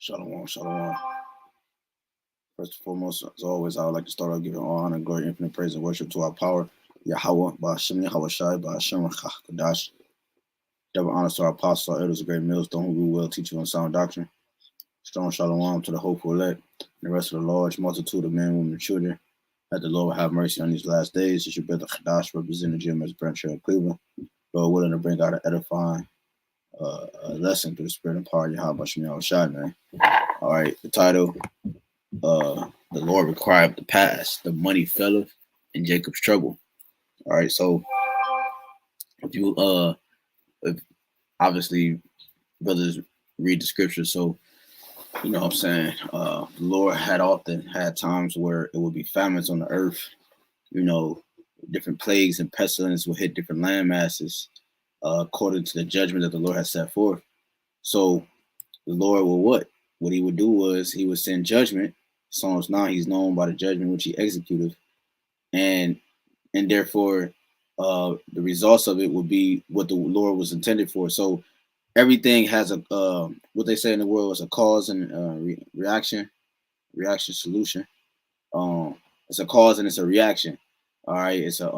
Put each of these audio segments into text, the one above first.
Shalom, shalom. First and foremost, as always, I would like to start off giving all honor, glory, infinite praise, and worship to our power, YAHAWAH, BAHASHAM, YAHAWASHI, BAHASHAM, HAQADASH. Double honor to our apostles, our elders, great millstone, who we will teach you on sound doctrine. Strong shalom to the hopeful elect, and the rest of the large multitude of men, women, and children. That the Lord will have mercy on these last days. It's your brother Hadash, representing Jim as branch of Cleveland. Lord willing to bring out an edifying lesson through the spirit and power of YAHWASHI, man. All right, the title, the Lord required the past, the money faileth, and Jacob's trouble. All right, so if obviously brothers read the scripture, so you know what I'm saying, the Lord had often had times where it would be famines on the earth, you know, different plagues and pestilence will hit different land masses according to the judgment that the Lord has set forth. So the Lord will what he would do was he would send judgment. Psalms 9, he's known by the judgment which he executed, and therefore the results of it would be what the Lord was intended for. So everything has a what they say in the world is a cause and reaction solution. It's a cause and it's a reaction. All right, it's a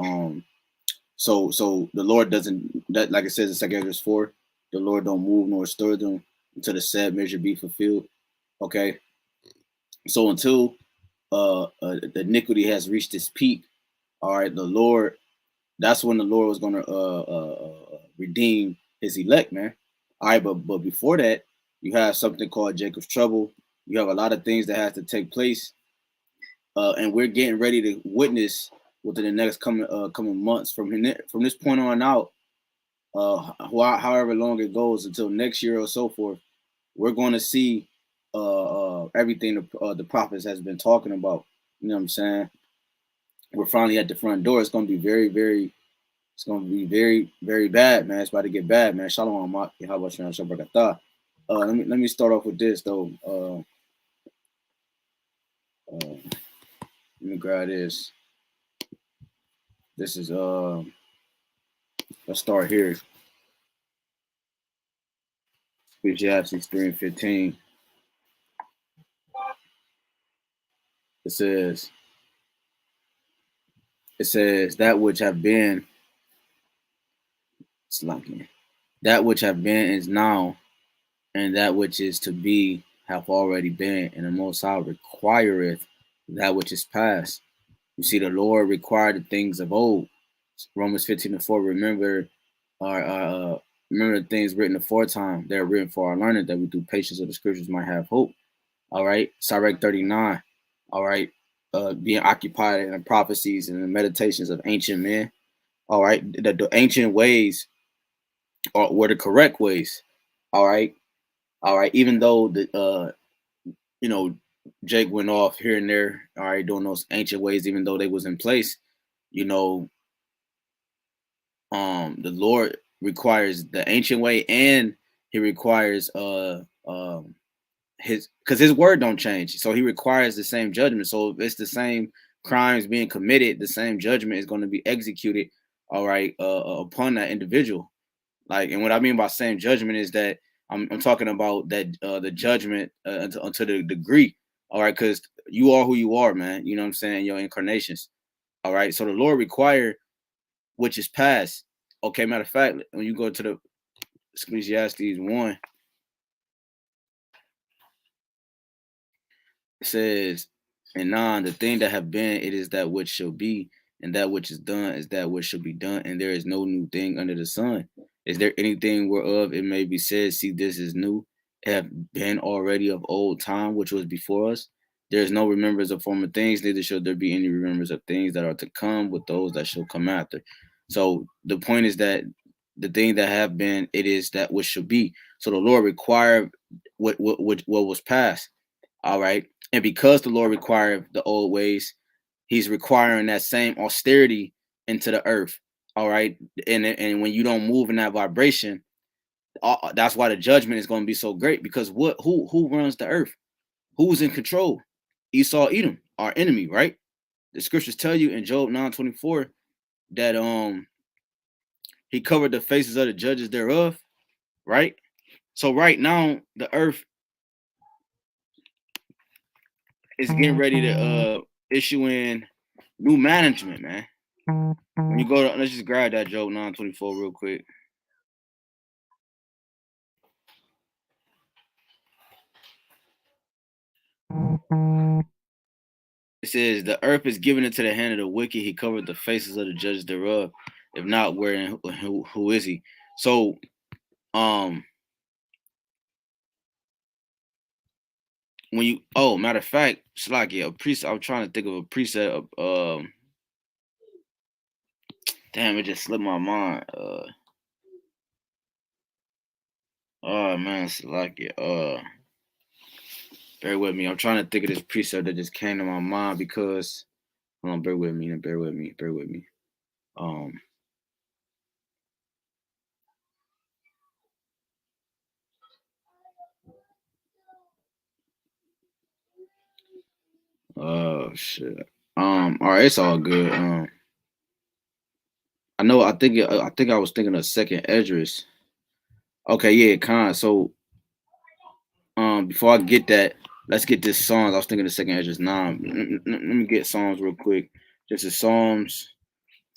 so the Lord doesn't, that like it says in 2 Corinthians 4, the Lord don't move nor stir them until the said measure be fulfilled. Okay, so until the iniquity has reached its peak, all right, the Lord, that's when the Lord was going to redeem his elect, man. All right, but before that, you have something called Jacob's trouble. You have a lot of things that has to take place, and we're getting ready to witness within the next coming months from this point on out, however long it goes until next year or so forth. We're going to see everything the prophets has been talking about. You know what I'm saying? We're finally at the front door. It's going to be very, very. It's going to be very, very bad, man. It's about to get bad, man. Shalom, YAHWASHI. Let me start off with this though. Let me grab this. This is let's start here. Ecclesiastes 3:15. It says that which have been, that which have been is now, and that which is to be have already been, and the Most High requireth that which is past. You see, the Lord required the things of old. Romans 15:4. Remember remember the things written aforetime. They're written for our learning, that we through patience of the scriptures might have hope. All right, Sirach 39. All right, being occupied in the prophecies and the meditations of ancient men. All right, the ancient ways were the correct ways. All right, even though the you know, Jake went off here and there, all right, doing those ancient ways, even though they was in place, you know, the Lord requires the ancient way, and he requires his, because his word don't change, so he requires the same judgment. So if it's the same crimes being committed, the same judgment is going to be executed, all right, upon that individual. Like, and what I mean by same judgment is that I'm talking about that the judgment unto the degree, all right, because you are who you are, man. You know what I'm saying? Your incarnations, all right. So the Lord required which is past. Okay, matter of fact, when you go to the Ecclesiastes 1, it says, and non, the thing that have been, it is that which shall be, and that which is done is that which shall be done, and there is no new thing under the sun. Is there anything whereof it may be said, see, this is new, it have been already of old time, which was before us? There is no remembrance of former things, neither shall there be any remembrance of things that are to come with those that shall come after. So the point is that the thing that have been, it is that which shall be. So the Lord required what was past. All right. And because the Lord required the old ways, he's requiring that same austerity into the earth. All right. And when you don't move in that vibration, that's why the judgment is going to be so great, because who runs the earth? Who's in control? Esau, Edom, our enemy, right? The scriptures tell you in Job 9:24 that he covered the faces of the judges thereof, right? So right now the earth is getting ready to issue in new management, man. When you go to, let's just grab that Job 9:24 real quick. It says, the earth is given into the hand of the wicked. He covered the faces of the judges thereof. If not, where who is he? So, when you, matter of fact, Slakia, a precept, I'm trying to think of a precept of, damn, it just slipped my mind. Oh man, Slakia, bear with me. I'm trying to think of this precept that just came to my mind because, hold on, bear with me. Oh shit. All right, it's all good. I know. I think I was thinking of second Esdras. Okay, yeah, Khan. So, before I get that, let's get this Psalms. I was thinking of second Esdras 9. Let me get Psalms real quick. This is Psalms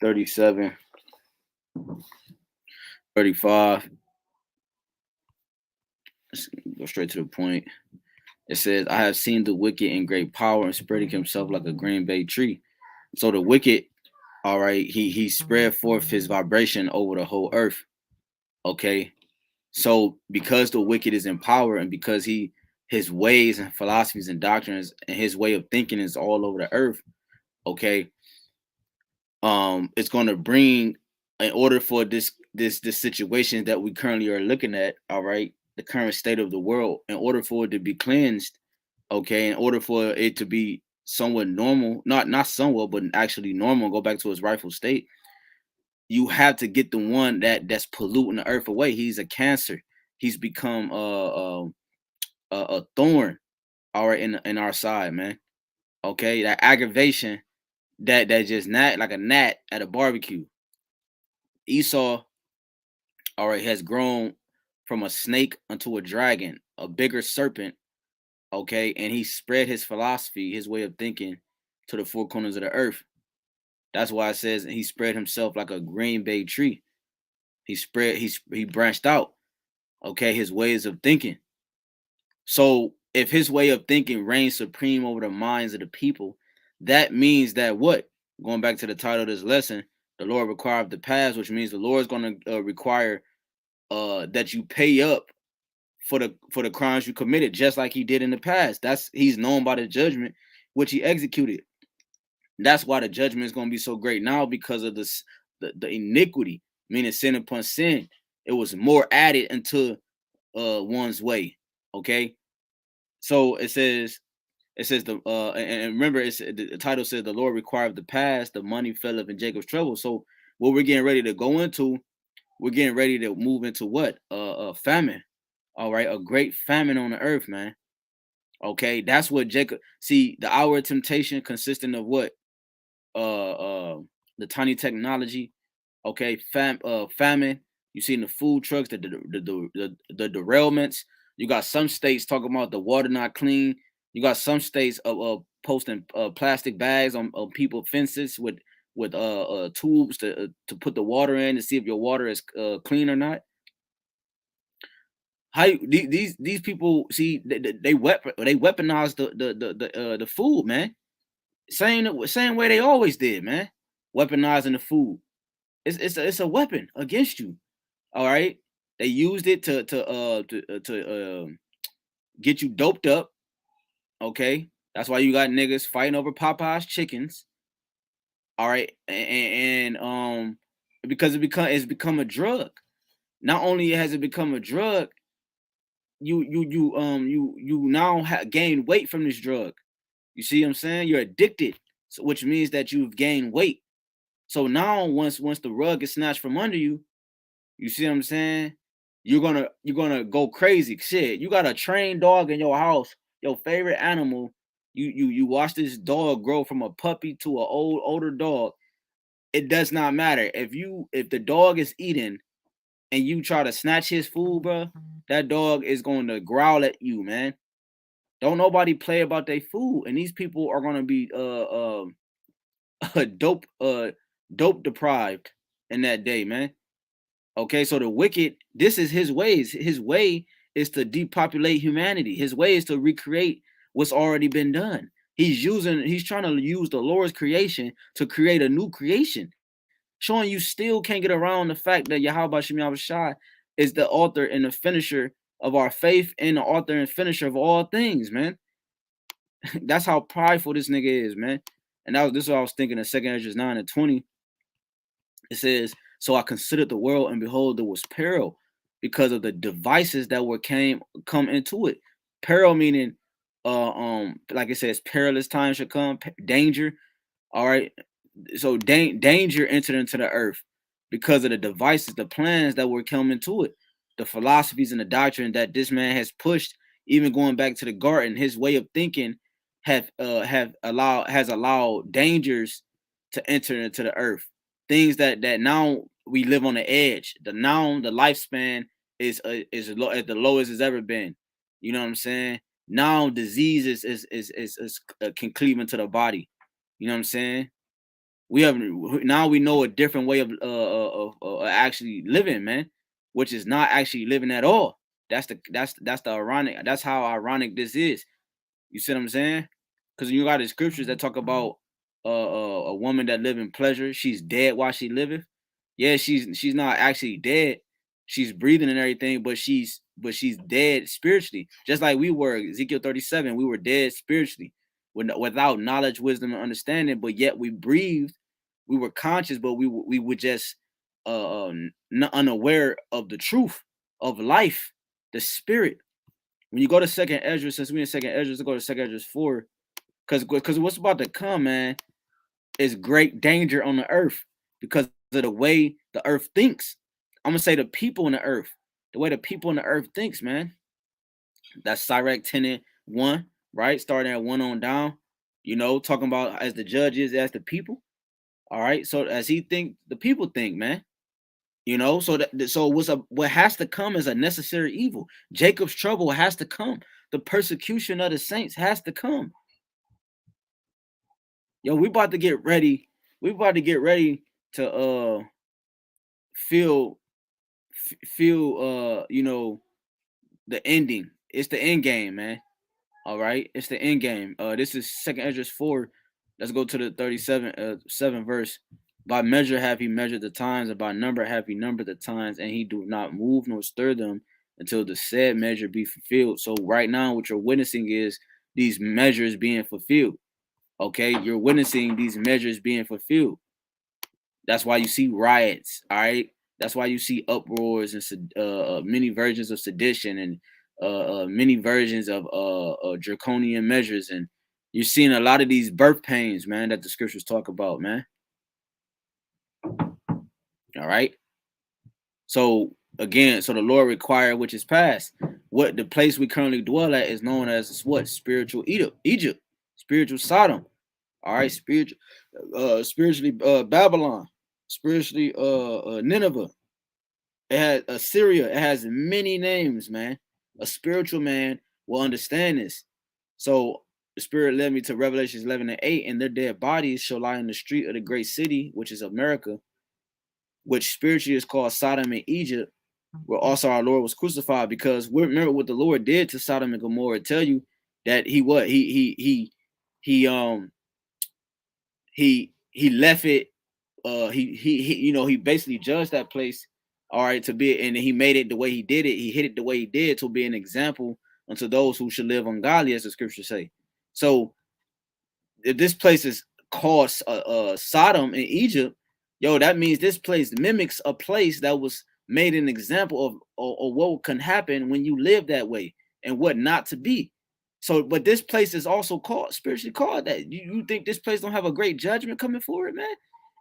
37, 35. Let's go straight to the point. It says, I have seen the wicked in great power and spreading himself like a green bay tree. So the wicked, all right, he spread forth his vibration over the whole earth. Okay. So because the wicked is in power and because his ways and philosophies and doctrines and his way of thinking is all over the earth, okay, it's going to bring, in order for this situation that we currently are looking at, all right, the current state of the world, in order for it to be cleansed, okay, in order for it to be somewhat normal, not somewhat, but actually normal, go back to its rightful state, you have to get the one that's polluting the earth away. He's a cancer. He's become a thorn, all right, in our side, man. Okay, that aggravation that just like a gnat at a barbecue. Esau, all right, has grown from a snake unto a dragon, a bigger serpent, okay, and he spread his philosophy, his way of thinking to the four corners of the earth. That's why it says he spread himself like a green bay tree. He branched out, okay, his ways of thinking. So if his way of thinking reigns supreme over the minds of the people, that means that what? Going back to the title of this lesson, the Lord required the past, which means the Lord is going to require that you pay up for the crimes you committed, just like he did in the past. He's known by the judgment which he executed. That's why the judgment is going to be so great now, because of the iniquity, meaning sin upon sin. It was more added into one's way. Okay, so it says the and remember, the title says the Lord required the past, the money, Faileth, and Jacob's trouble. So what we're getting ready to go into, we're getting ready to move into what? Famine. All right, a great famine on the earth, man. Okay, that's what Jacob. See, the hour of temptation consisting of what? The tiny technology. Okay, famine. You see in the food trucks, the derailments. You got some states talking about the water not clean. You got some states posting plastic bags on people's fences with tubes to put the water in to see if your water is clean or not. These people, see, they weaponize the food, man. Same way they always did, man. Weaponizing the food. It's a weapon against you. All right. They used it to get you doped up. Okay. That's why you got niggas fighting over Popeye's chickens. All right. And because it's become a drug. Not only has it become a drug, you now gain weight from this drug. You see what I'm saying? You're addicted, so, which means that you've gained weight. So now once the rug is snatched from under you, you see what I'm saying? You're gonna go crazy. Shit, you got a trained dog in your house, your favorite animal. You watch this dog grow from a puppy to an older dog. It does not matter if the dog is eating and you try to snatch his food, bro. That dog is going to growl at you, man. Don't nobody play about their food, and these people are gonna be dope dope deprived in that day, man. Okay, so the wicked, this is his ways. His way is to depopulate humanity. His way is to recreate what's already been done. He's trying to use the Lord's creation to create a new creation, showing you still can't get around the fact that YAHWASHI is the author and the finisher of our faith and the author and finisher of all things, man. That's how prideful this nigga is, man. And this is what I was thinking in 2nd Ezra 9:20. It says, so I considered the world, and behold, there was peril because of the devices that were come into it. Peril meaning like it says, perilous times should come, danger. All right. So danger entered into the earth because of the devices, the plans that were coming to it, the philosophies and the doctrine that this man has pushed, even going back to the garden. His way of thinking has allowed dangers to enter into the earth. Things that now we live on the edge. The lifespan is at the lowest it's ever been. You know what I'm saying? Now disease can cleave into the body. You know what I'm saying? We know a different way of actually living, man, which is not actually living at all. That's the ironic. That's how ironic this is. You see what I'm saying? Because you got the scriptures that talk about a woman that live in pleasure, she's dead while she liveth. Yeah, she's not actually dead. She's breathing and everything, but she's dead spiritually. Just like we were, Ezekiel 37, we were dead spiritually, without knowledge, wisdom, and understanding. But yet we breathed, we were conscious, but we were just unaware of the truth of life, the spirit. When you go to 2nd Ezra, since we in 2nd Ezra, let's go to 2nd Ezra 4, because what's about to come, man, is great danger on the earth because of the way the earth thinks. I'm gonna say the people in the earth, the way the people in the earth thinks, man. That's Sirach 10:1, right? Starting at 1 on down. You know, talking about as the judge is as the people. All right. So as he think, the people think, man. You know, so what has to come is a necessary evil. Jacob's trouble has to come. The persecution of the saints has to come. Yo, we about to get ready. We about to get ready to feel you know, the ending. It's the end game, man. All right, it's the end game. This is 2nd Ezra 4. Let's go to the 7 verse. By measure have he measured the times, and by number have he numbered the times, and he do not move nor stir them until the said measure be fulfilled. So right now, what you're witnessing is these measures being fulfilled. Okay, you're witnessing these measures being fulfilled. That's why you see riots. All right, that's why you see uproars and many versions of sedition and many versions of draconian measures, and you're seeing a lot of these birth pains, man, that the scriptures talk about, man. All right. So again, so the Lord required which is past. What the place we currently dwell at is known as what? Spiritual Egypt, spiritual Sodom. All right, spiritually Babylon, spiritually Nineveh. It has Assyria. It has many names, man. A spiritual man will understand this. So the Spirit led me to Revelations 11:8, and their dead bodies shall lie in the street of the great city, which is America, which spiritually is called Sodom and Egypt, where also our Lord was crucified. Because we remember what the Lord did to Sodom and Gomorrah. Tell you that he left it. He you know, he basically judged that place, all right, to be, and he made it the way he did it. He hit it the way he did to be an example unto those who should live ungodly, as the scriptures say. So if this place is called Sodom in Egypt, yo, that means this place mimics a place that was made an example of what can happen when you live that way and what not to be. So, but this place is also called spiritually called that. You think this place don't have a great judgment coming forward, man?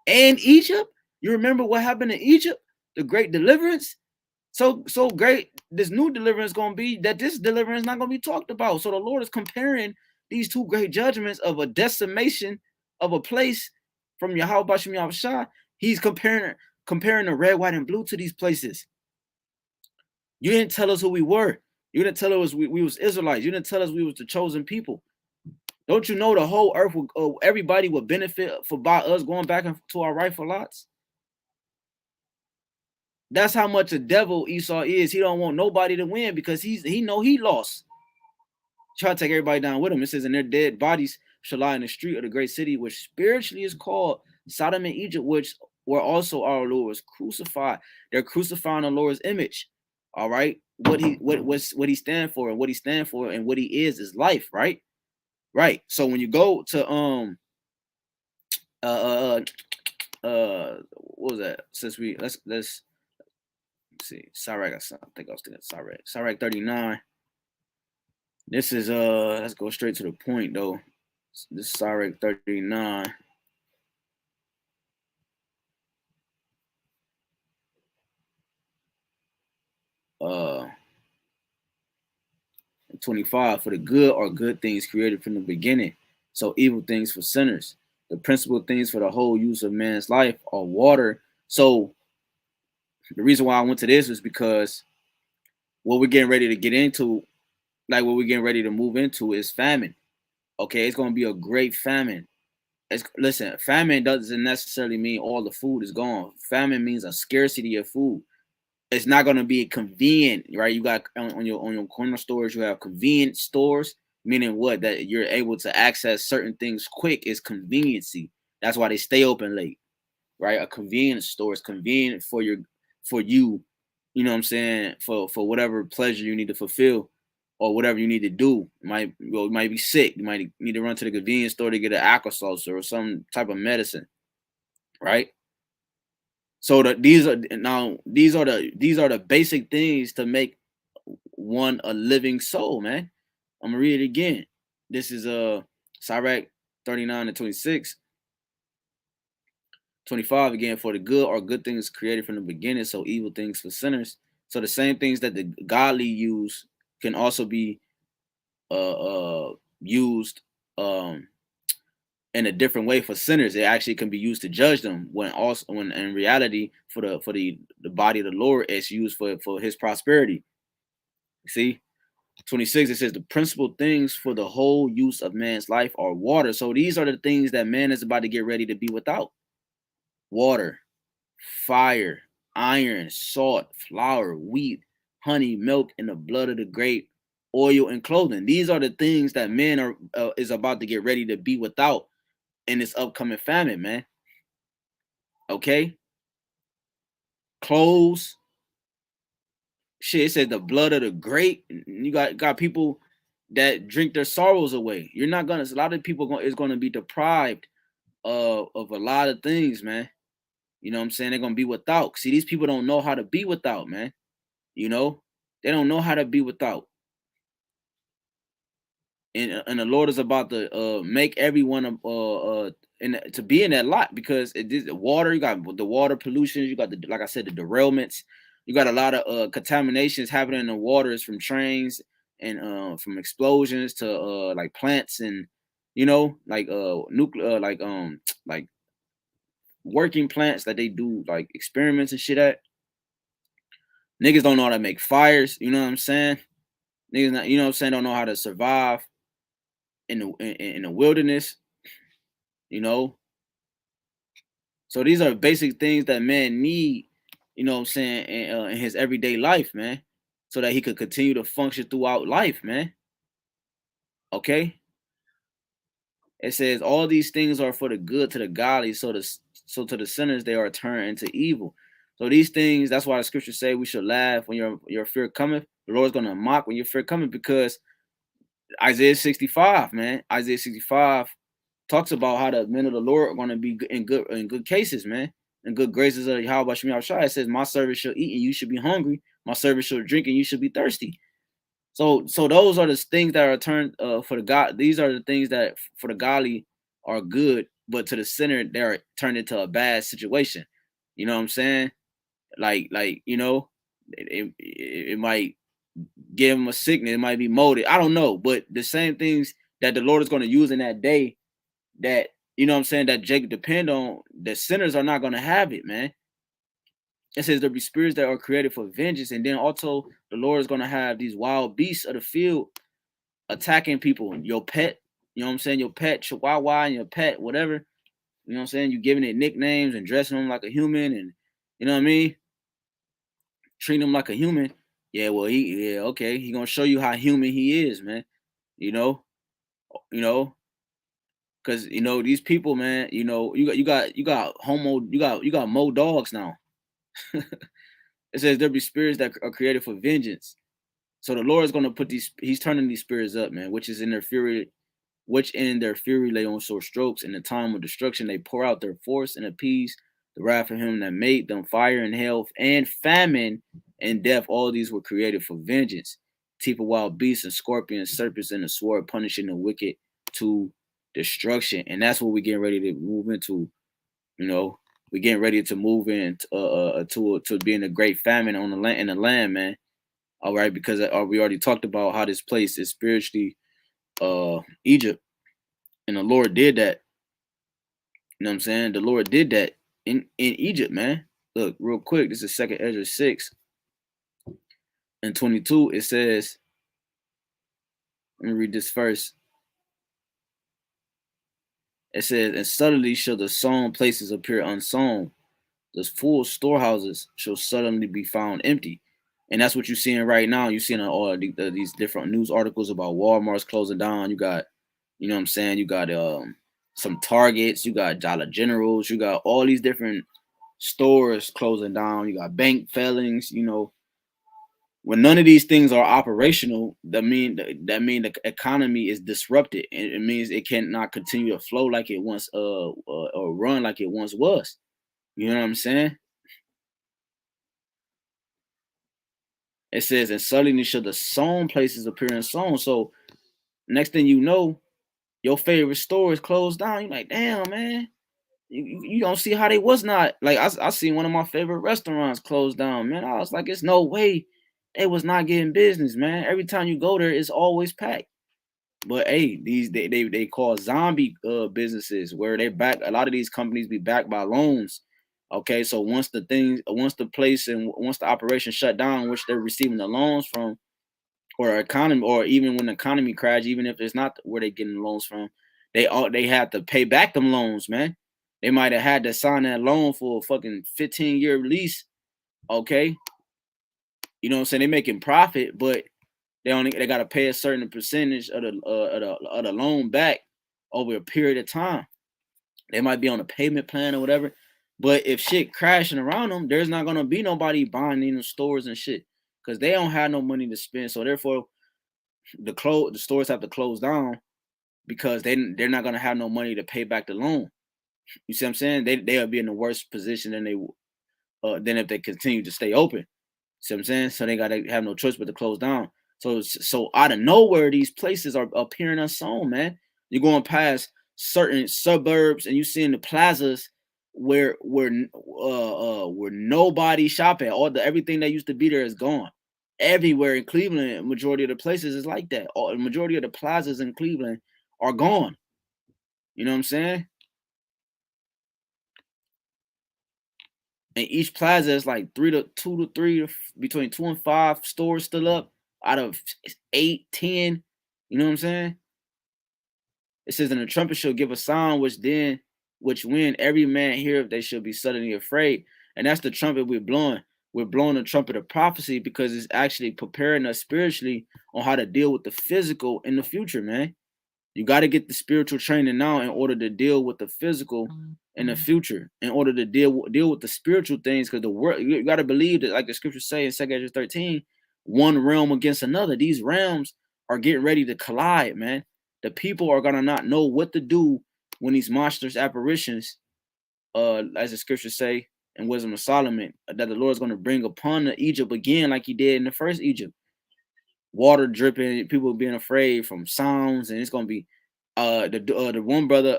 And Egypt, you remember what happened in Egypt, the great deliverance. So great, this new deliverance gonna be that this deliverance not gonna be talked about. So the Lord is comparing these two great judgments of a decimation of a place from YAHWASHI. He's comparing the red, white, and blue to these places. You didn't tell us who we were. You didn't tell us we was Israelites. You didn't tell us we was the chosen people. Don't you know the whole earth would, everybody would benefit for by us going back into our rightful lots? That's how much a devil Esau is. He don't want nobody to win because he know he lost. Try to take everybody down with him. It says, and their dead bodies shall lie in the street of the great city, which spiritually is called Sodom and Egypt, which were also our Lord was crucified. They're crucifying the Lord's image. All right. What he stand for, and what he stand for, and what he is life, right? Right. So when you go to what was that? Since we let's see. Sirach, I think I was thinking Sirach. Sirach 39. This is let's go straight to the point though. This is Sirach 39. Uh 25. For the good are good things created from the beginning, so evil things for sinners. The principal things for the whole use of man's life are water. So the reason why I went to this is because what we're getting ready to get into, like what we're getting ready to move into, is famine. Okay, it's going to be a great famine. Listen, famine doesn't necessarily mean all the food is gone. Famine means a scarcity of food. It's not going to be convenient, right? You got on your corner stores, you have convenient stores, meaning what? That you're able to access certain things quick is conveniency. That's why they stay open late, right? A convenience store is convenient for you, you know what I'm saying, for whatever pleasure you need to fulfill or whatever you need to do. You might be sick. You might need to run to the convenience store to get an Alka-Seltzer or some type of medicine, right? So these are the basic things to make one a living soul, man. I'm gonna read it again. This is Sirach 39 and 26. 25 again, for the good are good things created from the beginning, so evil things for sinners. So the same things that the godly use can also be used in a different way for sinners. It actually can be used to judge them, when in reality for the body of the Lord, it's used for his prosperity. See, 26, it says the principal things for the whole use of man's life are water. So these are the things that man is about to get ready to be without: water, fire, iron, salt, flour, wheat, honey, milk, and the blood of the grape, oil, and clothing. These are the things that men are is about to get ready to be without in this upcoming famine, man. Okay, clothes. Shit, it said the blood of the grape. You got people that drink their sorrows away. You're not gonna. A lot of people is gonna be deprived of a lot of things, man. You know what I'm saying? They're gonna be without. See, these people don't know how to be without, man. You know, they don't know how to be without. And the Lord is about to make everyone to be in that lot, because it is water. You got the water pollution. You got the, like I said, the derailments. You got a lot of contaminations happening in the waters from trains and from explosions to like plants, and you know, like nuclear like working plants that they do like experiments and shit at. Niggas don't know how to make fires. You know what I'm saying? Niggas not, you know what I'm saying, don't know how to survive in the wilderness, you know. So these are basic things that man need, you know what I'm saying, in his everyday life, man, so that he could continue to function throughout life, man. Okay. It says all these things are for the good to the godly, so to the sinners they are turned into evil. So these things, that's why the scriptures say we should laugh when your fear cometh. The Lord's gonna mock when your fear cometh, because Isaiah 65, man. Isaiah 65 talks about how the men of the Lord are going to be in good cases, man, in good graces of YAHAWASHI. It says, "My servant shall eat and you should be hungry. My servant shall drink and you should be thirsty." So those are the things that are turned for the God. These are the things that for the godly are good, but to the sinner they are turned into a bad situation. You know what I'm saying? Like you know, it might give him a sickness. It might be molded. I don't know, but the same things that the Lord is going to use in that day, that, you know what I'm saying, that Jacob depend on, the sinners are not going to have it, man. It says there be spirits that are created for vengeance, and then also the Lord is gonna have these wild beasts of the field attacking people. Your pet, you know what I'm saying? Your pet chihuahua and your pet, whatever. You know what I'm saying? You giving it nicknames and dressing them like a human, and you know what I mean? Treating them like a human. Yeah, well, okay. He gonna show you how human he is, man. You know, you know, because these people, man. You got more dogs now. It says there be spirits that are created for vengeance. So the Lord is gonna put these. He's turning these spirits up, man, which in their fury lay on sore strokes. In the time of destruction, they pour out their force and appease the wrath of him that made them. Fire and health and famine and death, all these were created for vengeance. Teeth of wild beasts and scorpions, serpents, and the sword, punishing the wicked to destruction. And that's what we're getting ready to move into. We're getting ready to move into to being a great famine on the land, man. All right, because we already talked about how this place is spiritually Egypt, and the Lord did that. You know what I'm saying? The Lord did that in Egypt, man. Look, real quick, this is 2nd Ezra 6 and 22. It says, let me read this first. It says, and suddenly shall the sown places appear unsown. The full storehouses shall suddenly be found empty. And that's what you're seeing right now. You're seeing all these different news articles about Walmart's closing down. You got, you know what I'm saying? You got some Targets. You got Dollar Generals. You got all these different stores closing down. You got bank failings. When none of these things are operational, that mean the economy is disrupted. And it means it cannot continue to flow like it once or run like it once was. You know what I'm saying? It says, and suddenly shall the sown places appear in sown. So next thing you know, your favorite store is closed down. You're like, damn, man. You don't see how they was not. Like, I seen one of my favorite restaurants closed down, man. I was like, it's no way they was not getting business, man. Every time you go there, it's always packed. But hey, they call zombie businesses where they back. A lot of these companies be backed by loans. Okay, so once the place and once the operation shut down, which they're receiving the loans from, or economy, or even when the economy crash, even if it's not where they getting loans from, they have to pay back them loans, man. They might have had to sign that loan for a fucking 15-year lease. Okay, you know what I'm saying? They making profit, but they got to pay a certain percentage of the loan back over a period of time. They might be on a payment plan or whatever, but if shit crashing around them, there's not gonna be nobody buying in the stores and shit because they don't have no money to spend. So therefore, the stores have to close down because they're not gonna have no money to pay back the loan. You see what I'm saying? They'll be in the worst position than if they continue to stay open. See what I'm saying? So they gotta have no choice but to close down. So out of nowhere, these places are appearing unsown, man. You're going past certain suburbs and you seeing the plazas where nobody shop at. Everything that used to be there is gone. Everywhere in Cleveland, majority of the places is like that. The majority of the plazas in Cleveland are gone. You know what I'm saying? And each plaza is like between 2 and 5 stores still up out of 8, 10. You know what I'm saying? It says, and the trumpet shall give a sound, which when every man heareth, they shall be suddenly afraid. And that's the trumpet we're blowing. We're blowing the trumpet of prophecy because it's actually preparing us spiritually on how to deal with the physical in the future, man. You got to get the spiritual training now in order to deal with the physical in the future, in order to deal with the spiritual things, because the world, you got to believe that, like the scriptures say in 2 Ezra 13, one realm against another. These realms are getting ready to collide, man. The people are gonna not know what to do when these monstrous apparitions, as the scriptures say in Wisdom of Solomon, that the Lord is going to bring upon the Egypt again, like He did in the first Egypt. Water dripping, people being afraid from sounds, and it's gonna be the one brother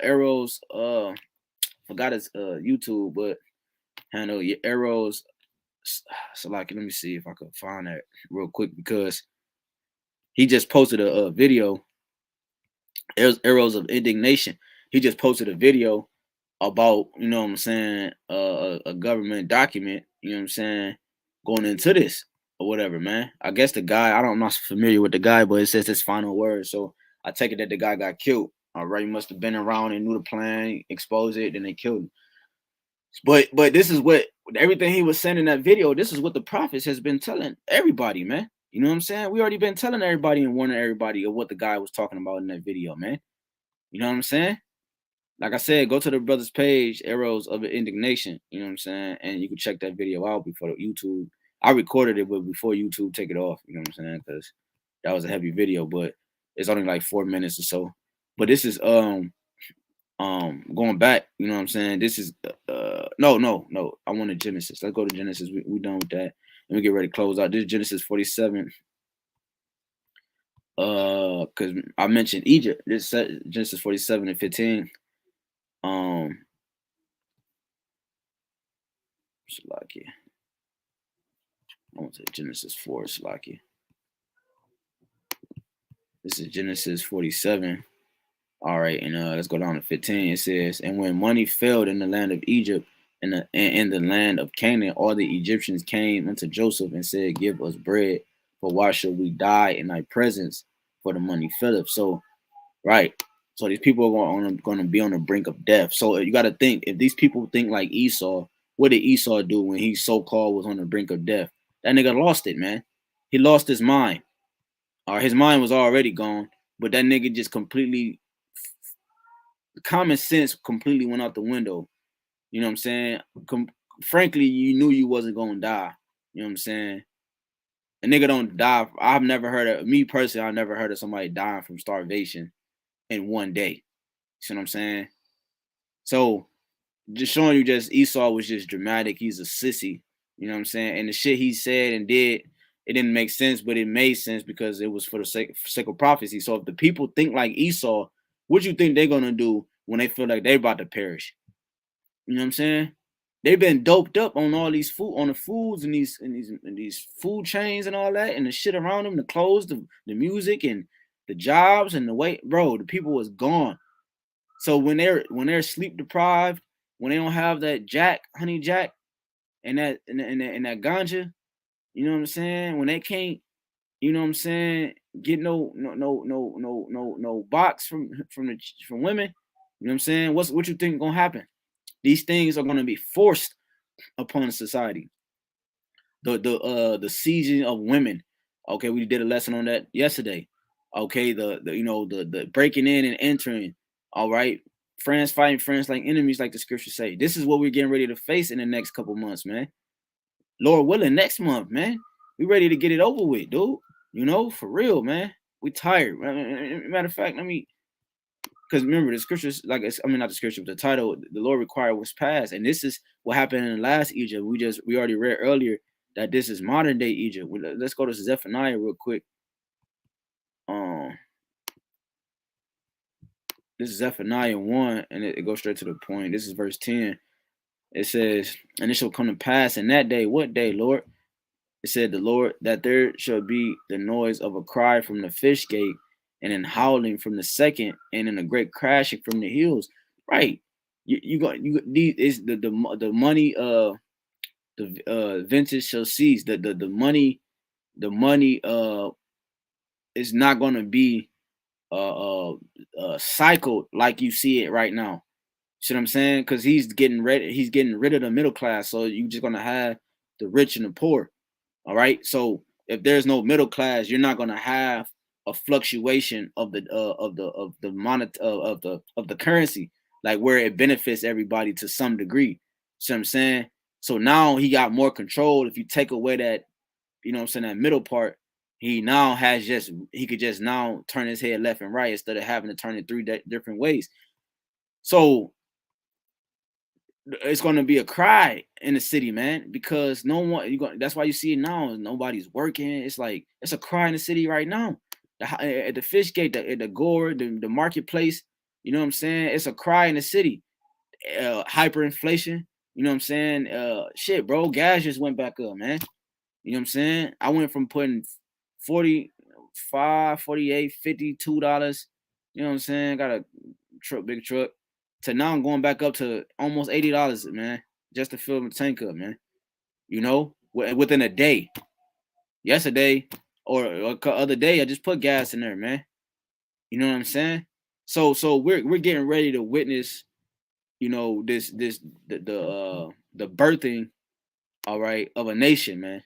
Arrows forgot his YouTube, but I know Arrows. So like, let me see if I could find that real quick because he just posted a video. Arrows of Indignation. He just posted a video about, you know what I'm saying, a government document, you know what I'm saying, going into this or whatever, man. I guess the guy, I'm not familiar with the guy, but it says his final word. So I take it that the guy got killed. All right, he must have been around and knew the plan, exposed it, then they killed him. But this is what everything he was saying in that video, this is what the prophets has been telling everybody, man. You know what I'm saying? We already been telling everybody and warning everybody of what the guy was talking about in that video, man. You know what I'm saying? Like I said, go to the brother's page, Arrows of Indignation. You know what I'm saying? And you can check that video out before YouTube. I recorded it, but before YouTube take it off. You know what I'm saying? Because that was a heavy video, but it's only like 4 minutes or so. But this is going back. You know what I'm saying? This is no. I wanted Genesis. Let's go to Genesis. We done with that, and we get ready to close out. This is Genesis 47. Because I mentioned Egypt. This is Genesis 47 and 15. Salaki. I want to say Genesis 4, Salaki. This is Genesis 47. All right, and let's go down to 15. It says, and when money failed in the land of Egypt and in the land of Canaan, all the Egyptians came unto Joseph and said, give us bread, for why should we die in thy presence? For the money faileth. So, right. So these people are going to be on the brink of death. So you got to think, if these people think like Esau, what did Esau do when he so-called was on the brink of death? That nigga lost it, man. He lost his mind. Or his mind was already gone, but that nigga just completely, common sense completely went out the window. You know what I'm saying? Frankly, you knew you wasn't going to die. You know what I'm saying? A nigga don't die. I've never heard of, me personally, I've never heard of somebody dying from starvation in one day. See what I'm saying? So just showing you, just Esau was just dramatic. He's a sissy. You know what I'm saying? And the shit he said and did, it didn't make sense, but it made sense because it was for the sake of prophecy. So if the people think like Esau, what you think they're gonna do when they feel like they're about to perish? You know what I'm saying? They've been doped up on all these on the foods and these food chains and all that, and the shit around them, the clothes, the music, and the jobs, and the way, bro, the people was gone. So when they're sleep deprived, when they don't have that honey jack, and that ganja, you know what I'm saying? When they can't, you know what I'm saying, get no box from women, you know what I'm saying? What you think gonna happen? These things are gonna be forced upon society. The sieging of women. Okay, we did a lesson on that yesterday. Okay, the breaking in and entering. All right, friends fighting friends like enemies, like the scriptures say. This is what we're getting ready to face in the next couple months, man. Lord willing, next month, man. We ready to get it over with, dude. You know, for real, man. We tired. Matter of fact, because remember the scriptures, not the scripture, but the title, the Lord required was passed, and this is what happened in the last Egypt. We already read earlier that this is modern day Egypt. Let's go to Zephaniah real quick. This is Zephaniah 1, and it goes straight to the point. This is verse 10. It says, and it shall come to pass in that day. What day, Lord? It said, the Lord, that there shall be the noise of a cry from the fish gate, and in howling from the second, and in a great crashing from the hills. Right. You got these the money the vintage shall cease. The money is not gonna be cycled like you see it right now. See what I'm saying? Because he's getting rid of the middle class. So you're just gonna have the rich and the poor. All right. So if there's no middle class, you're not gonna have a fluctuation of the currency, like where it benefits everybody to some degree. See what I'm saying? So now he got more control. If you take away that, you know what I'm saying, that middle part, he could just now turn his head left and right instead of having to turn it three different ways. So it's going to be a cry in the city, man, because that's why you see it now. Nobody's working. It's like, it's a cry in the city right now. At the fish gate, the gore, the marketplace, you know what I'm saying? It's a cry in the city. Hyperinflation, you know what I'm saying? Shit, bro, gas just went back up, man. You know what I'm saying? I went from putting $45, $48, $52. You know what I'm saying? Got a big truck. to now I'm going back up to almost $80, man, just to fill the tank up, man. You know, within a day. Yesterday or other day, I just put gas in there, man. You know what I'm saying? So we're getting ready to witness, you know, the birthing, all right, of a nation, man.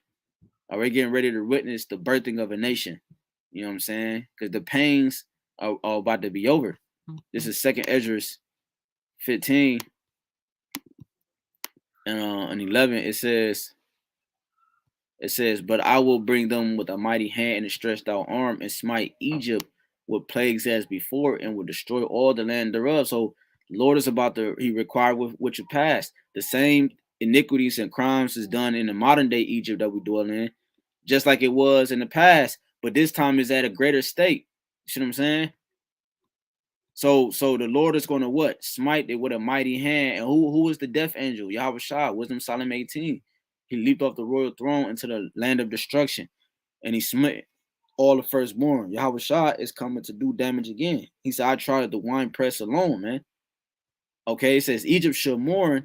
All right, getting ready to witness the birthing of a nation. You know what I'm saying? Because the pains are about to be over. This is 2nd Esdras 15 and 11. It says, but I will bring them with a mighty hand and a stretched out arm and smite Egypt with plagues as before and will destroy all the land thereof. So the Lord is about to, he required which are past. The same iniquities and crimes is done in the modern day Egypt that we dwell in, just like it was in the past, but this time is at a greater state. You see what I'm saying? So the Lord is going to what? Smite it with a mighty hand. And who is the death angel? YAHWASHI, Wisdom Solomon 18. He leaped off the royal throne into the land of destruction, and he smote all the firstborn. YAHWASHI is coming to do damage again. He said, I tried the wine press alone, man. Okay, it says Egypt shall mourn,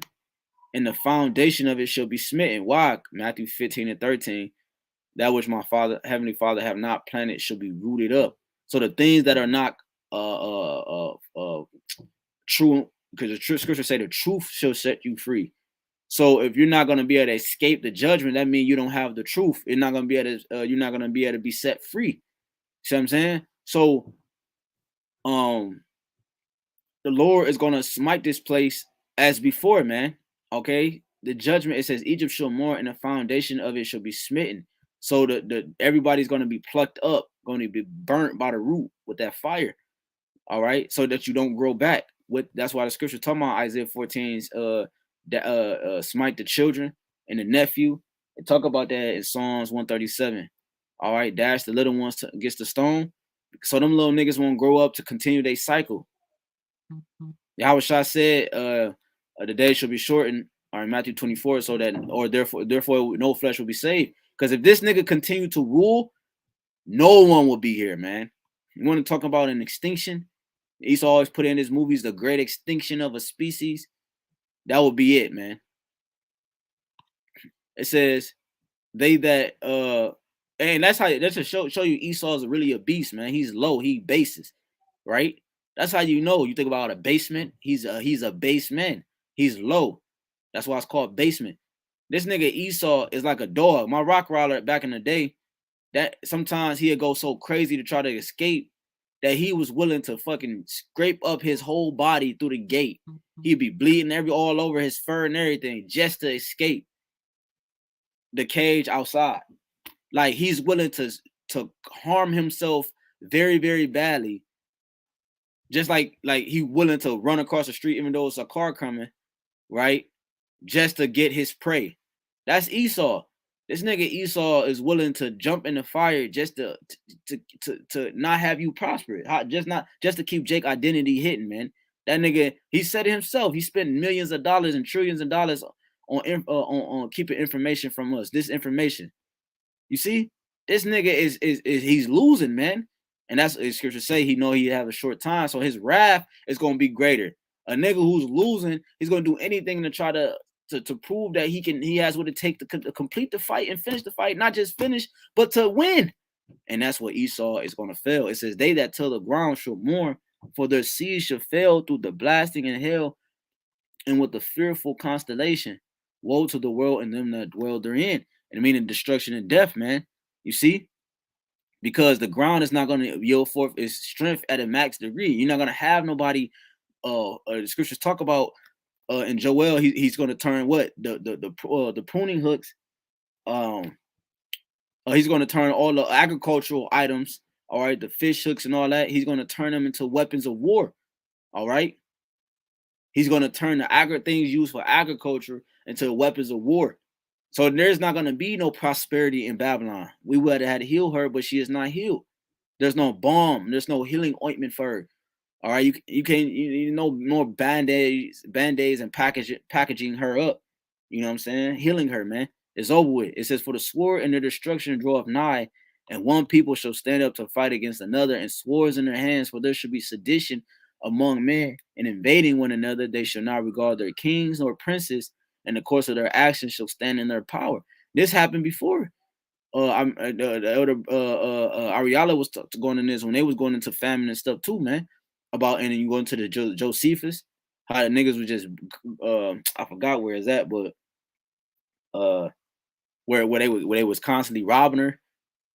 and the foundation of it shall be smitten. Why? Matthew 15 and 13. That which my Father, Heavenly Father, have not planted shall be rooted up. So the things that are not true, because the scripture say the truth shall set you free. So if you're not going to be able to escape the judgment, that means you don't have the truth. You're not going to be able to. You're not going to be able to be set free. See what I'm saying? So, the Lord is going to smite this place as before, man. Okay, the judgment, it says Egypt shall mourn, and the foundation of it shall be smitten. So the everybody's going to be plucked up, going to be burnt by the root with that fire. All right, so that you don't grow back. That's why the scripture talking about Isaiah 14's smite the children and the nephew, and talk about that in Psalms 137. All right, dash the little ones against the stone, so them little niggas won't grow up to continue their cycle. Yahushua said, the day shall be shortened, or in Matthew 24, so that, or therefore no flesh will be saved. Because if this nigga continue to rule, no one will be here, man. You want to talk about an extinction? Esau always put in his movies the great extinction of a species. That would be it, man. It says they that and that's to show you Esau's really a beast, man. He's low, he bases, right? That's how you know. You think about a basement, he's a baseman. He's low. That's why it's called basement. This nigga Esau is like a dog. My rock roller back in the day, that sometimes he'd go so crazy to try to escape that he was willing to fucking scrape up his whole body through the gate. He'd be bleeding all over his fur and everything just to escape the cage outside. Like he's willing to harm himself very, very badly. Just like he willing to run across the street even though it's a car coming, right? Just to get his prey. That's Esau. This nigga Esau is willing to jump in the fire just to not have you prosper. Just to keep Jake identity hidden, man. That nigga, he said it himself. He spent millions of dollars and trillions of dollars on keeping information from us. This information, you see, this nigga is he's losing, man. And that's what scripture say. He know he have a short time, so his wrath is gonna be greater. A nigga who's losing, he's gonna do anything to try to prove that he has what it takes to complete the fight and finish the fight, not just finish, but to win. And that's what Esau is gonna fail. It says, they that till the ground shall mourn, for their seed shall fail through the blasting in hell, and with the fearful constellation. Woe to the world and them that dwell therein. And meaning destruction and death, man. You see? Because the ground is not going to yield forth its strength at a max degree. You're not going to have nobody. The scriptures talk about in Joel, he's going to turn what the pruning hooks. He's going to turn all the agricultural items, all right, the fish hooks and all that. He's going to turn them into weapons of war, all right. He's going to turn the things used for agriculture into weapons of war. So there's not going to be no prosperity in Babylon. We would have had to heal her, but she is not healed. There's no balm. There's no healing ointment for her. All right, you can't no more band-aids and packaging her up. You know what I'm saying? Healing her, man. It's over with. It says, for the sword and their destruction draweth nigh, and one people shall stand up to fight against another, and swords in their hands, for there should be sedition among men and invading one another, they shall not regard their kings nor princes, and the course of their actions shall stand in their power. This happened before. The elder Ariala was going in this when they was going into famine and stuff too, man. About, and then you go into the Josephus, how the niggas was just I forgot where is that, but where they was constantly robbing her,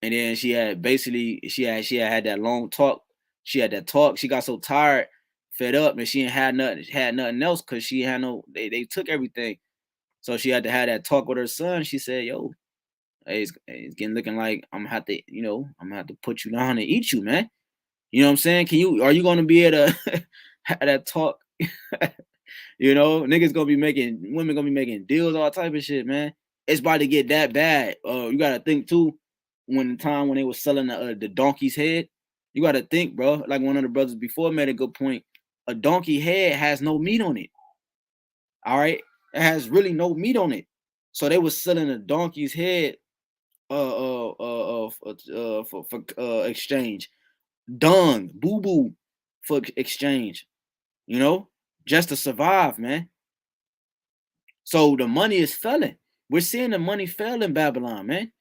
and then she had had that long talk. She had that talk. She got so tired, fed up, and she ain't had nothing else because she had no. They took everything, so she had to have that talk with her son. She said, "Yo, hey, it's getting looking like I'm gonna have to, I'm gonna have to put you down and eat you, man. You know what I'm saying? Are you gonna be able to have that talk?" Niggas gonna be women gonna be making deals, all type of shit, man. It's about to get that bad. You gotta think too, when they was selling the donkey's head, you gotta think, bro. Like one of the brothers before made a good point. A donkey head has no meat on it. All right, it has really no meat on it. So they was selling a donkey's head for exchange, dung, boo boo for exchange, just to survive, man. So the money is failing. We're seeing the money fail in Babylon, man.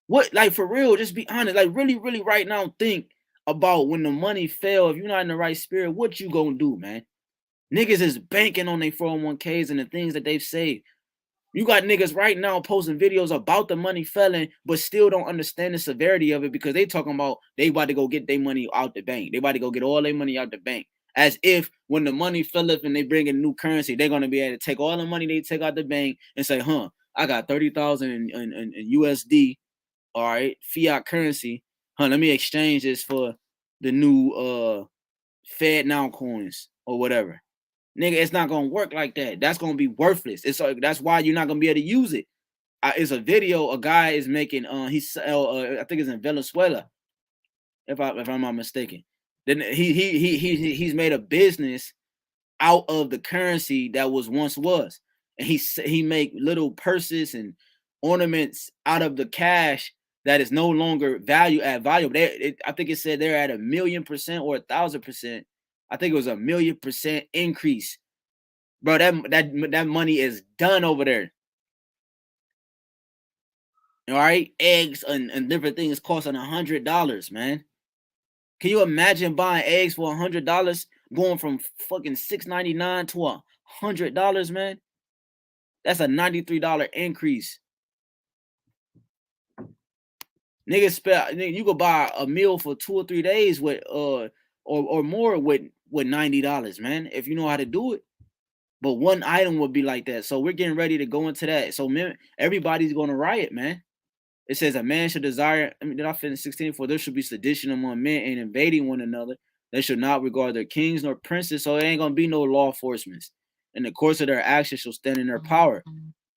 What, like, for real, just be honest, like, really, really right now, think about when the money fell. If you're not in the right spirit, what you gonna do, man? Niggas is banking on their 401ks and the things that they've saved. You got niggas right now posting videos about the money felling, but still don't understand the severity of it because they talking about they about to go get their money out the bank. They about to go get all their money out the bank. As if when the money felleth and they bring in new currency, they're going to be able to take all the money they take out the bank and say, I got 30,000 in USD, all right, fiat currency. Let me exchange this for the new Fed now coins or whatever. Nigga, it's not gonna work like that. That's gonna be worthless. That's why you're not gonna be able to use it. It's a video a guy is making. I think it's in Venezuela, if I'm not mistaken. Then he's made a business out of the currency that once was, and he make little purses and ornaments out of the cash that is no longer value. I think it said they're at 1,000,000% or 1,000%. I think it was 1,000,000% increase, bro. That money is done over there. All right, eggs and different things costing $100, man. Can you imagine buying eggs for $100, going from fucking $6.99 to $100, man? That's a $93 increase. Niggas you could buy a meal for 2 or 3 days with or more with $90, man, if you know how to do it. But one item would be like that. So we're getting ready to go into that. So everybody's going to riot, man. It says a man should desire. Did I finish 16? For there should be sedition among men and invading one another. They should not regard their kings nor princes. So it ain't gonna be no law enforcement. In the course of their actions shall stand in their power.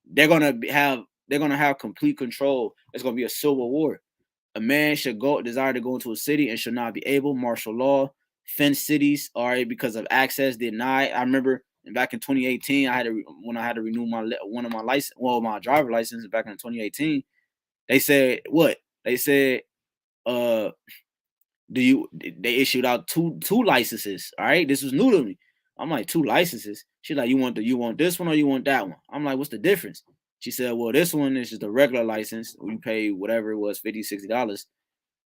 They're gonna have complete control. It's gonna be a civil war. A man should desire to go into a city and should not be able. Martial law, fenced cities, all right, because of access denied. I remember back in 2018, when I had to renew my driver license back in 2018. They said what? They said, they issued out two licenses. All right, this was new to me. I'm like, 2 licenses. She's like, you want this one or you want that one? I'm like, what's the difference? She said, well, this one is just a regular license. You pay whatever it was, $50, $60.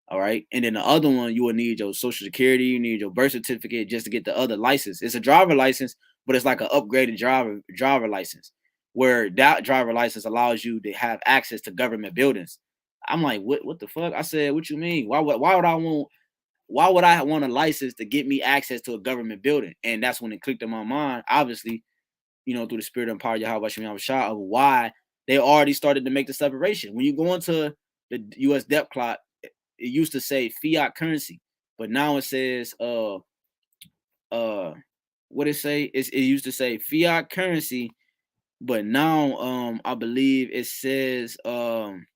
All right. And then the other one, you will need your social security, you need your birth certificate just to get the other license. It's a driver license, but it's like an upgraded driver license, where that driver license allows you to have access to government buildings. I'm like, what the fuck? I said, what you mean? Why would I want a license to get me access to a government building? And that's when it clicked in my mind, obviously, through the spirit and power of YAHWASHI, of why they already started to make the separation. When you go into the US debt clock, it used to say fiat currency, but now it says what it say? It used to say fiat currency, but now I believe it says damn,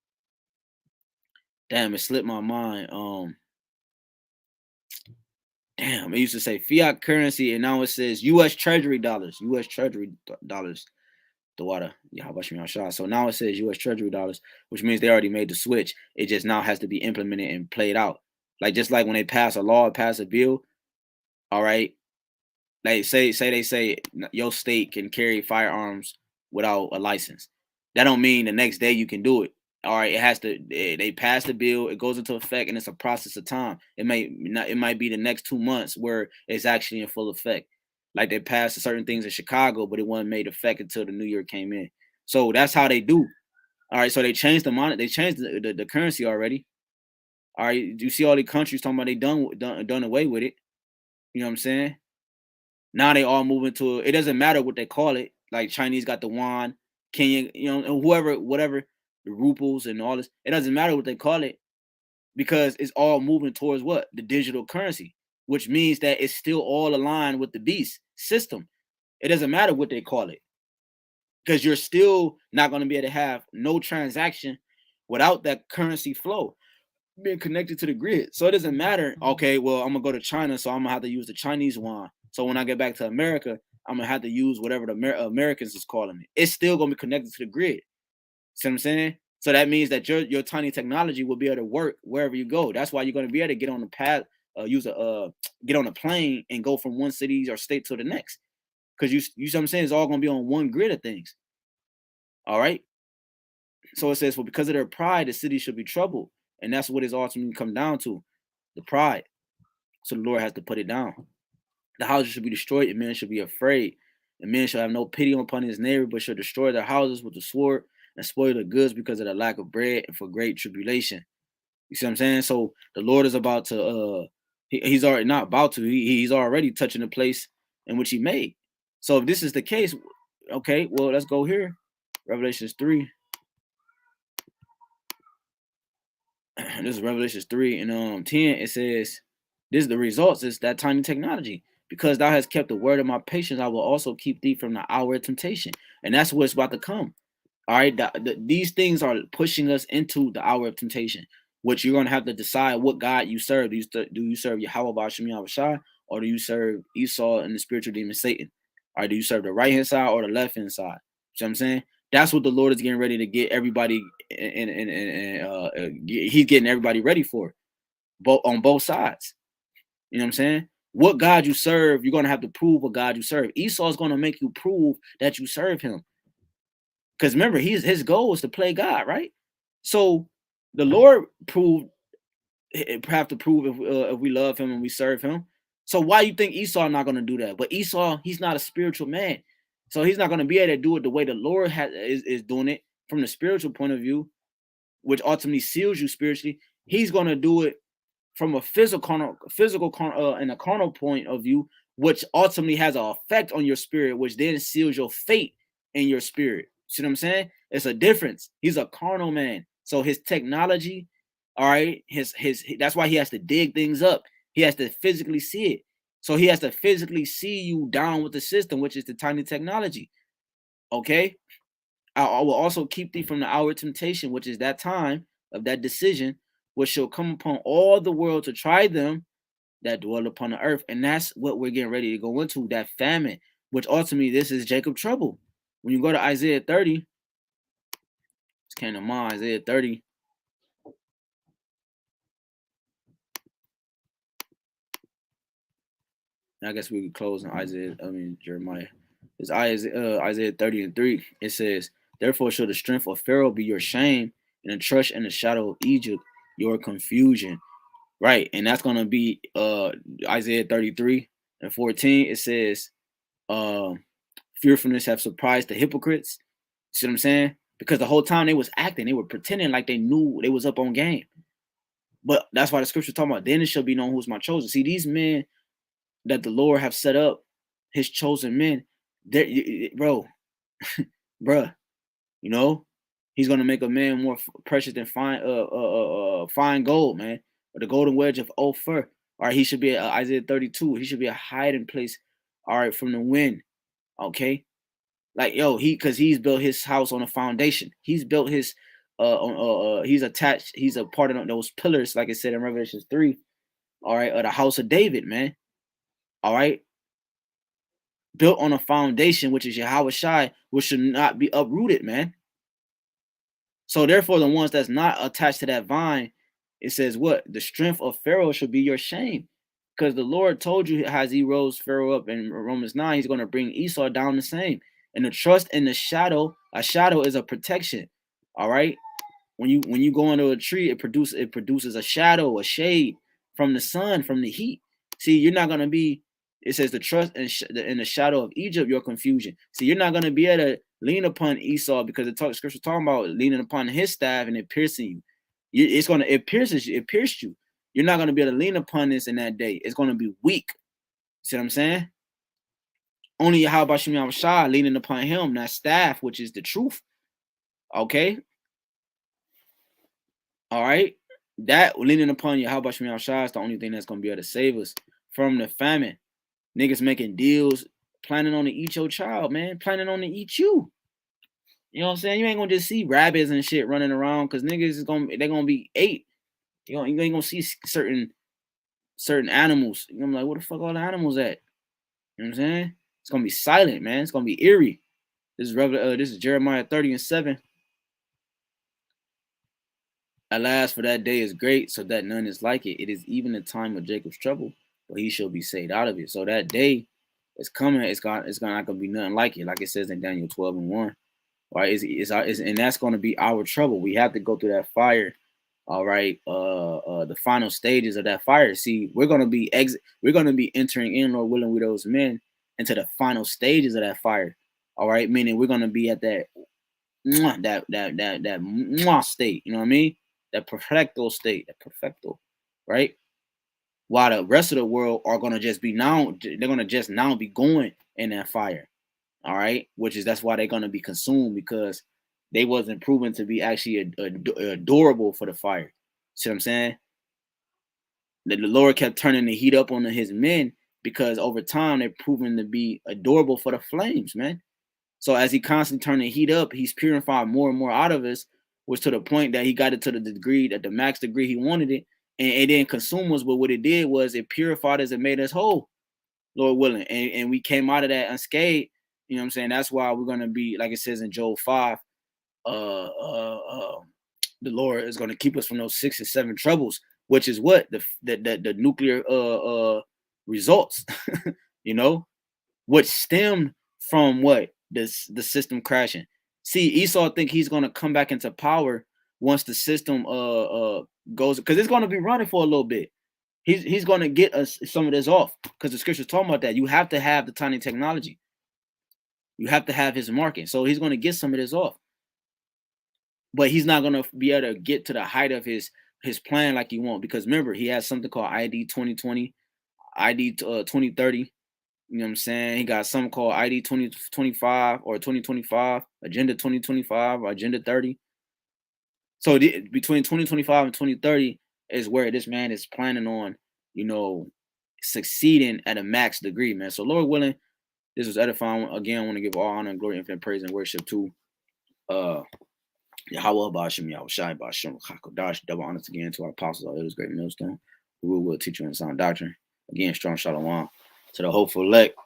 it slipped my mind. It used to say fiat currency, and now it says U.S. Treasury dollars. U.S. Treasury dollars. The water. YAHWASHI. So now it says U.S. Treasury dollars, which means they already made the switch. It just now has to be implemented and played out. Just like when they pass a law, pass a bill, all right, Like they say your state can carry firearms without a license. That don't mean the next day you can do it. All right, it has to. They pass the bill, it goes into effect, and it's a process of time. It might be the next 2 months where it's actually in full effect. Like they passed certain things in Chicago, but it wasn't made effect until the new year came in. So that's how they do. All right, so they changed the money, they changed the currency already. All right, you see all the countries talking about they done away with it. You know what I'm saying? Now they all moving to it. Doesn't matter what they call it. Like Chinese got the yuan, Kenya, you know, and whoever, whatever, the ruples and all this. It doesn't matter what they call it because it's all moving towards what? The digital currency, which means that it's still all aligned with the beast system. It doesn't matter what they call it because you're still not going to be able to have no transaction without that currency flow being connected to the grid. So it doesn't matter. Okay, well, I'm gonna go to China, so I'm gonna have to use the Chinese yuan. So when I get back to America, I'm gonna have to use whatever the Americans is calling it. It's still gonna be connected to the grid. See what I'm saying? So that means that your tiny technology will be able to work wherever you go. That's why you're gonna be able to get on the path, get on a plane and go from one city or state to the next. Because you see what I'm saying? It's all gonna be on one grid of things. All right. So it says, well, because of their pride, the city should be troubled. And that's what it's ultimately come down to, the pride. So the Lord has to put it down. The houses should be destroyed, and men should be afraid. And men shall have no pity upon his neighbor, but shall destroy their houses with the sword and spoil the goods because of the lack of bread and for great tribulation. You see what I'm saying? So the Lord is about to, he's already not about to, he's already touching the place in which he made. So if this is the case, okay, well, let's go here. Revelations 3. This is Revelations 3 and 10. It says, this is the results, is that tiny technology. Because thou hast kept the word of my patience, I will also keep thee from the hour of temptation. And that's what's about to come. All right. These things are pushing us into the hour of temptation, which you're going to have to decide what God you serve. Do you serve YAHAWAH, BAHASHAM, YAHAWASHI, or do you serve Esau and the spiritual demon Satan? Or do you serve the right hand side or the left hand side? You know what I'm saying? That's what the Lord is getting ready to get everybody, he's getting everybody ready for, both on both sides. You know what I'm saying? What God you serve, you're going to have to prove what God you serve. Esau is going to make you prove that you serve him. Because remember, his goal is to play God, right? So the Lord have to prove if we love him and we serve him. So why you think Esau not going to do that? But Esau, he's not a spiritual man. So he's not going to be able to do it the way the Lord is doing it from the spiritual point of view, which ultimately seals you spiritually. He's going to do it from a physical and a carnal point of view, which ultimately has an effect on your spirit, which then seals your fate in your spirit. See what I'm saying? It's a difference. He's a carnal man. So his technology, all right, that's why he has to dig things up. He has to physically see it. So he has to physically see you down with the system, which is the tiny technology. Okay. I will also keep thee from the hour of temptation, which is that time of that decision, which shall come upon all the world to try them that dwell upon the earth. And that's what we're getting ready to go into, that famine, which ultimately this is Jacob's trouble. When you go to Isaiah 30, it's came to mind, Isaiah 30. I guess we could close on Jeremiah. It's Isaiah 30 and 3. It says, therefore shall the strength of Pharaoh be your shame, and the trust in the shadow of Egypt your confusion. Right. And that's gonna be Isaiah 33 and 14. It says, fearfulness have surprised the hypocrites. See what I'm saying? Because the whole time they was acting, they were pretending like they knew they was up on game. But that's why the scripture talking about, then it shall be known who's my chosen. See, these men that the Lord have set up, his chosen men, bro, bruh, you know, he's gonna make a man more precious than fine gold, man, or the golden wedge of Ophir. All right, he should be Isaiah 32. He should be a hiding place, all right, from the wind. Okay, like because he's built his house on a foundation. He's built his he's attached. He's a part of those pillars, like it said in Revelation 3. All right, of the house of David, man. All right, built on a foundation, which is YAHAWASHI, which should not be uprooted, man. So therefore, the ones that's not attached to that vine, it says what? The strength of Pharaoh should be your shame. Because the Lord told you as he rose Pharaoh up in Romans 9, he's going to bring Esau down the same. And the trust in the shadow, a shadow is a protection. All right. When you go into a tree, it produces a shadow, a shade from the sun, from the heat. See, you're not gonna be. It says the trust in the shadow of Egypt, your confusion. See, you're not gonna be able to lean upon Esau because scripture talking about leaning upon his staff and it piercing you. It pierces you. It pierced you. You're not gonna be able to lean upon this in that day. It's gonna be weak. See what I'm saying? Only YAHAWASHI leaning upon him, that staff, which is the truth. Okay. All right, that leaning upon YAHAWASHI is the only thing that's gonna be able to save us from the famine. Niggas making deals, planning on to eat your child, man, planning on to eat you. You know what I'm saying? You ain't gonna just see rabbits and shit running around because niggas they're gonna be ate. You ain't gonna see certain animals. I'm like, where the fuck all the animals at? You know what I'm saying? It's gonna be silent, man. It's gonna be eerie. This is Jeremiah 30:7. Alas, for that day is great, so that none is like it. It is even the time of Jacob's trouble, but he shall be saved out of it. So that day is coming. It's not gonna be nothing like it, like it says in Daniel 12:1. Right? And that's gonna be our trouble. We have to go through that fire. All right. The final stages of that fire. See, we're gonna be entering in, Lord willing, with those men into the final stages of that fire. All right, meaning we're gonna be at that state. You know what I mean? That perfecto state, that perfecto, right? While the rest of the world are gonna just be now, they're gonna just now be going in that fire, all right? That's why they're gonna be consumed because they wasn't proven to be actually adorable for the fire. See what I'm saying? The Lord kept turning the heat up on his men because over time they're proven to be adorable for the flames, man. So as he constantly turned the heat up, he's purified more and more out of us, which to the point that he got it to the degree, that the max degree he wanted it, and it didn't consume us. But what it did was it purified us and made us whole, Lord willing. And we came out of that unscathed. You know what I'm saying? That's why we're gonna be, like it says in Job 5, the Lord is gonna keep us from those 6 or 7 troubles, which is what the nuclear results, you know, which stemmed from what? The system crashing. See, Esau think he's gonna come back into power once the system goes, because it's gonna be running for a little bit. He's gonna get us some of this off because the scripture's talking about that. You have to have the tiny technology. You have to have his market. So he's gonna get some of this off. But he's not gonna be able to get to the height of his plan like he wants, because remember, he has something called ID 2020, ID 2030. You know what I'm saying? He got something called ID 2025 or 2025, Agenda 2025 or Agenda 30. So between 2025 and 2030 is where this man is planning on, you know, succeeding at a max degree, man. So Lord willing, this was edifying. Again, I want to give all honor and glory, infinite praise and worship to Yahawah, BAHASHAM, YAHAWASHI, BAHASHAM, HAQADASH. Double honors again to our apostles, our elders, great millstone, who will teach you in sound doctrine. Again, strong shalom to the hopeful elect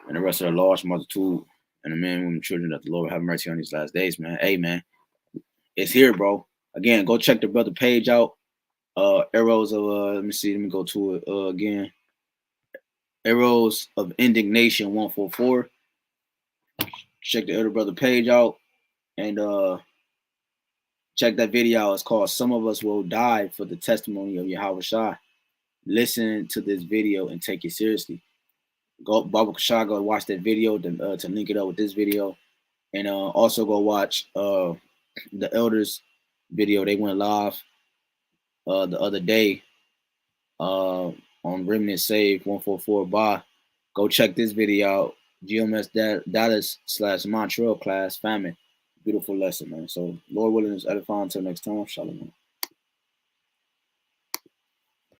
and the rest of the large multitude and the men and women children that the Lord will have mercy on these last days, man. Hey, man, it's here, bro. Again, go check the brother page out. Arrows of let me go to it again. Arrows of Indignation 144. Check the other brother page out and check that video out. It's called "Some of Us Will Die for the Testimony of YAHAWASHI." Listen to this video and take it seriously. Go Baba go watch that video to link it up with this video, and also go watch the elders video. They went live the other day on Remnant Save 144 by. Go check this video out. GMS Dallas / Montreal class famine. Beautiful lesson, man. So Lord willing, is edifying until next time. Shalom.